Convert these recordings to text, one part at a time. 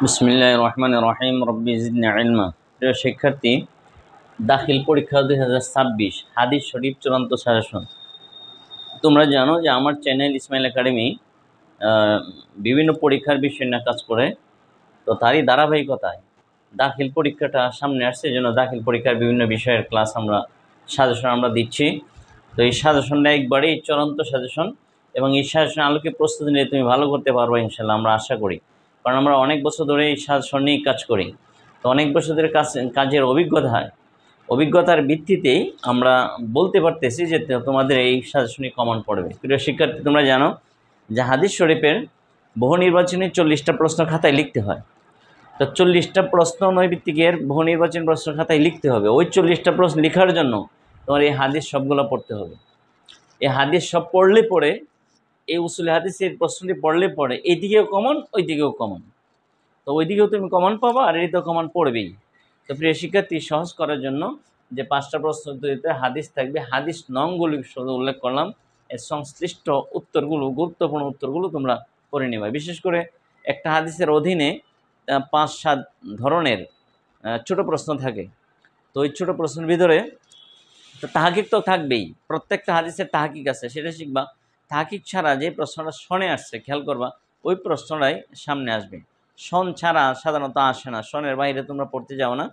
বিসমিল্লাহির রহমানির রহিম রব্বি জিদনি ইলমা। প্রিয় শিক্ষার্থী, দাখিল পরীক্ষা 2026 হাদিস শরীফ চূড়ান্ত সাজেশন। তোমরা জানো যে আমার চ্যানেল ইসমাইল একাডেমি বিভিন্ন পরীক্ষার বিষয় নিয়ে কাজ করে, তো তারই ধারাবাহিকতায় দাখিল পরীক্ষাটা সামনে আসছে, এই জন্য দাখিল পরীক্ষার বিভিন্ন বিষয়ের ক্লাস সাজেশন আমরা দিচ্ছি। তো এই সাজেশনটা একবারেই চূড়ান্ত সাজেশন, এবং এই সাজেশন আলোকে প্রস্তুতি নিয়ে তুমি ভালো করতে পারবে ইনশাল্লাহ, আমরা আশা করি। কারণ আমরা অনেক বছর ধরে এই সাজেশন নিয়েই কাজ করি, তো অনেক বছর ধরে কাজের অভিজ্ঞতার ভিত্তিতেই আমরা বলতে পারতেছি যে তোমাদের এই সাজেশনই কমন পড়বে। প্রিয় শিক্ষার্থী, তোমরা জানো যে হাদিস শরীফের বহু নির্বাচনী 40টা প্রশ্ন খাতায় লিখতে হয়। তো 40টা প্রশ্ন নৈবিত্তিকের বহু নির্বাচনী প্রশ্ন খাতায় লিখতে হবে। ওই 40টা প্রশ্ন লেখার জন্য তোমার এই হাদিস সবগুলো পড়তে হবে। এই হাদিস সব পড়লে পরে, এই উসুল হাদিসের প্রশ্নটি পড়লে পরে এইদিকেও কমন, ওই দিকেও কমন। তো ওই দিকেও তুমি কমন পাবা, আর এই তো কমন পড়বেই। তো প্রিয় শিক্ষার্থী, সহজ করার জন্য যে 5টা প্রশ্ন তৈরিতে হাদিস থাকবে, হাদিস নংগুলি শুধু উল্লেখ করলাম, এর সংশ্লিষ্ট উত্তরগুলো, গুরুত্বপূর্ণ উত্তরগুলো তোমরা করে নেবে। বিশেষ করে একটা হাদিসের অধীনে 5-7 ধরনের ছোট প্রশ্ন থাকে। তো ওই ছোটো প্রশ্নের ভিতরে তো তাহাকিক তো থাকবেই, প্রত্যেকটা হাদিসের তাহাকিক আছে, সেটা শিখবা। তাহাকিক ছাড়া যে প্রশ্নটা শনে আসছে, খেয়াল করবা, ওই প্রশ্নটাই সামনে আসবে। শন ছাড়া সাধারণত আসে না, শনের বাইরে তোমরা পড়তে যাও না।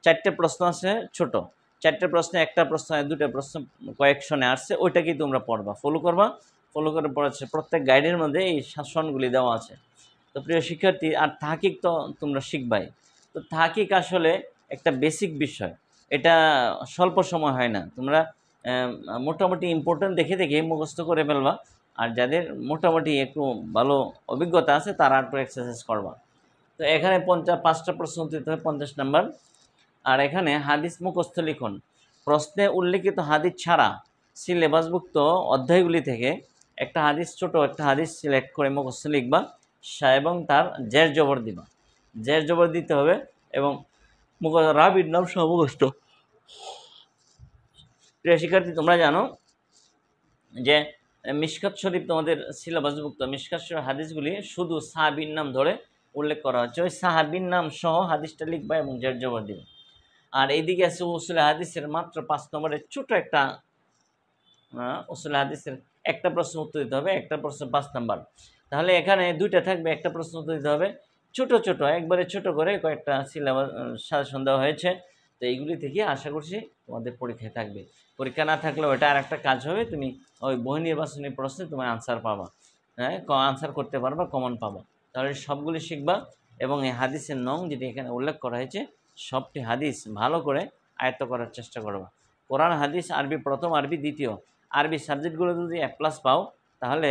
4টে প্রশ্ন আছে ছোট, 4টে প্রশ্নে একটা প্রশ্ন, 2টা প্রশ্ন কয়েক শনে আসছে, ওইটাকেই তোমরা পড়বা, ফলো করবা। ফলো করে পড়াচ্ছে, প্রত্যেক গাইডের মধ্যে এই শনগুলি দেওয়া আছে। তো প্রিয় শিক্ষার্থী, আর তাহাকিক তো তোমরা শিখবাই। তো তাহাকিক আসলে একটা বেসিক বিষয়, এটা স্বল্প সময় হয় না। তোমরা মোটামুটি ইম্পর্টেন্ট দেখে দেখে মুখস্থ করে ফেলবা, আর যাদের মোটামুটি একটু ভালো অভিজ্ঞতা আছে তারা একটু এক্সারসাইজ করবা। তো এখানে 5টা প্রশ্ন দিতে হবে, 50 নাম্বার। আর এখানে হাদিস মুখস্থ লিখন, প্রশ্নে উল্লেখিত হাদিস ছাড়া সিলেবাসভুক্ত অধ্যায়গুলি থেকে একটা হাদিস, ছোট একটা হাদিস সিলেক্ট করে মুখস্থ লিখবা, এবং তার জের জবর দিবা। জের জবর দিতে হবে, এবং রাবির নাম সহ মুখস্থ। প্রিয় শিক্ষার্থী, তোমরা জানো যে মিশকাত শরীফ তোমাদের সিলেবাসভুক্ত। মিশকাত শরীফ হাদিসগুলি শুধু সাহাবীর নাম ধরে উল্লেখ করা হচ্ছে, ওই সাহাবীর নাম সহ হাদিসটা লিখবা এবং জের জবর দিবে। আর এইদিকে আছে উসুল হাদিসের মাত্র 5 নম্বরের ছোট একটা উসুল হাদিসের একটা প্রশ্ন উত্তর দিতে হবে, একটা প্রশ্ন 5 নাম্বার। তাহলে এখানে 2টা থাকবে, একটা প্রশ্ন উত্তর দিতে হবে। ছোট ছোট, একবারে ছোট করে কয়েকটা সিলেবাস সাজেশন দেওয়া হয়েছে। তো এইগুলি থেকে আশা করছি তোমাদের পরীক্ষায় থাকবে। পরীক্ষা না থাকলেও এটা আর একটা কাজ হবে, তুমি ওই বহু নির্বাচনী প্রশ্নে তোমার আনসার পাবা, হ্যাঁ, আনসার করতে পারবা, কমন পাবা। তাহলে সবগুলি শিখবা, এবং এই হাদিসের নং যেটি এখানে উল্লেখ করা হয়েছে, সবটি হাদিস ভালো করে আয়ত্ত করার চেষ্টা করবা। কোরআন, হাদিস, আরবি প্রথম, আরবি দ্বিতীয়, আরবি সাবজেক্টগুলো যদি A+ পাও, তাহলে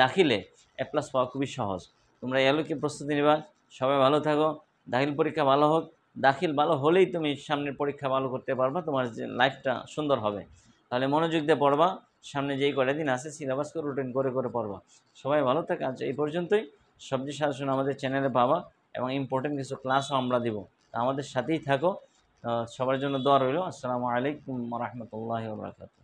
দাখিলে A+ পাওয়া খুবই সহজ। তোমরা এলোকে প্রস্তুতি নেবা। সবাই ভালো থাকো, দাখিল পরীক্ষা ভালো হোক। দাখিল ভালো হলেই তুমি সামনের পরীক্ষা ভালো করতে পারবা, তোমার যে লাইফটা সুন্দর হবে। তাহলে মনোযোগ দিয়ে পড়বা, সামনে যেই কয়টা দিন আছে সিলেবাসকে রুটিন করে করে পড়বা। সবাই ভালো থাকে। আজ এই পর্যন্তই। সবজি সাজেশন আমাদের চ্যানেলে পাবা, এবং ইম্পর্টেন্ট কিছু ক্লাসও আমরা দেব। তা আমাদের সাথেই থাকো। সবার জন্য দোয়া রইল। আসসালামু আলাইকুম ওয়া রাহমাতুল্লাহি ওয়া বারাকাতুহু।